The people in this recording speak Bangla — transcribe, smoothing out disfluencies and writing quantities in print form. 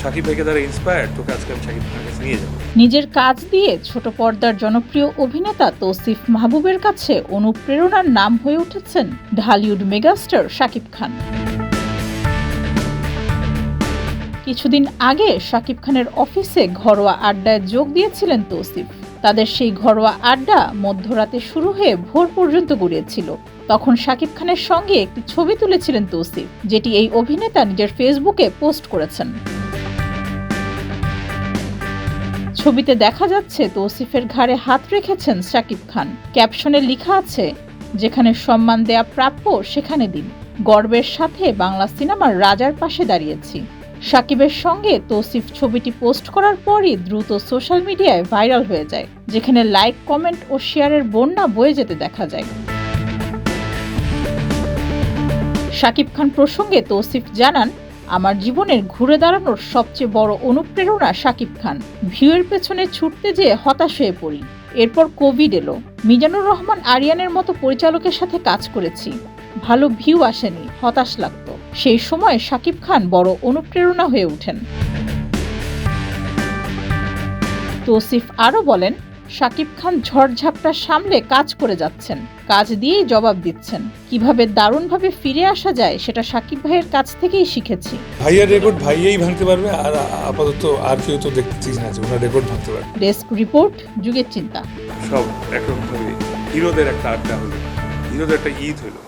শাকিব ভাইকে দ্বারা ইন্সপায়ার্ড, তোকে আজকে আমি শাকিব খানের কাছে নিয়ে যাবো। নিজের কাজ দিয়ে ছোট পর্দার জনপ্রিয় অভিনেতা তৌসিফ মাহবুবের কাছে অনুপ্রেরণার নাম হয়ে উঠেছেন ঢালিউড মেগাস্টার শাকিব খান। কিছুদিন আগে শাকিব খানের অফিসে ঘরোয়া আড্ডায় যোগ দিয়েছিলেন তৌসিফ। তাদের সেই ঘরোয়া আড্ডা মধ্যরাতে শুরু হয়ে ভোর পর্যন্ত গড়িয়েছিল। তখন শাকিব খানের সঙ্গে একটি ছবি তুলেছিলেন তৌসিফ, যেটি এই অভিনেতা নিজের ফেসবুকে পোস্ট করেছেন। ছবিতে দেখা যাচ্ছে তৌসিফের ঘাড়ে হাত রেখেছেন শাকিব খান। ক্যাপশনে লেখা আছে, যেখানে সম্মান দেয়া প্রাপ্য সেখানে দিন, গর্বের সাথে বাংলা সিনেমার রাজার পাশে দাঁড়িয়েছি। শাকিবের সঙ্গে তৌসিফ ছবিটি পোস্ট করার পরই দ্রুত সোশ্যাল মিডিয়ায় ভাইরাল হয়ে যায়, যেখানে লাইক, কমেন্ট ও শেয়ারের বন্যা বয়ে যেতে দেখা যায়। শাকিব খান প্রসঙ্গে তৌসিফ জানান, আমার জীবনের ঘুরে দাঁড়ানোর সবচেয়ে বড় অনুপ্রেরণা শাকিব খান। ভিউয়ের পেছনে ছুটতে যেয়ে হতাশ হয়ে পড়ি। এরপর কোভিড এলো। মিজানুর রহমান আরিয়ানের মতো পরিচালকের সাথে কাজ করেছি, ভালো ভিউ আসেনি, হতাশ লাগতো। সেই সময় শাকিব খান বড় অনুপ্রেরণা হয়ে ওঠেন। তৌসিফ আরও বলেন, শাকিব খান ঝড়ঝাপটা সামলে কাজ করে যাচ্ছেন, কাজ দিয়েই জবাব দিচ্ছেন। কিভাবে দারুণভাবে ফিরে আসা যায় সেটা শাকিব ভাইয়ের কাছ থেকেই শিখেছি। ভাইয়ার রেকর্ড ভাইয়াই ভাঙতে পারবে, আর আপাতত আর কেউ তো দেখতেছিস না যে ওনার রেকর্ড ভাঙতে পারবে। ডেস্ক রিপোর্ট, যুগের চিন্তা। সব একরকম ভাবে হিরোদের একটা আড্ডা হলো, হিরোদের একটা ঈদ হলো।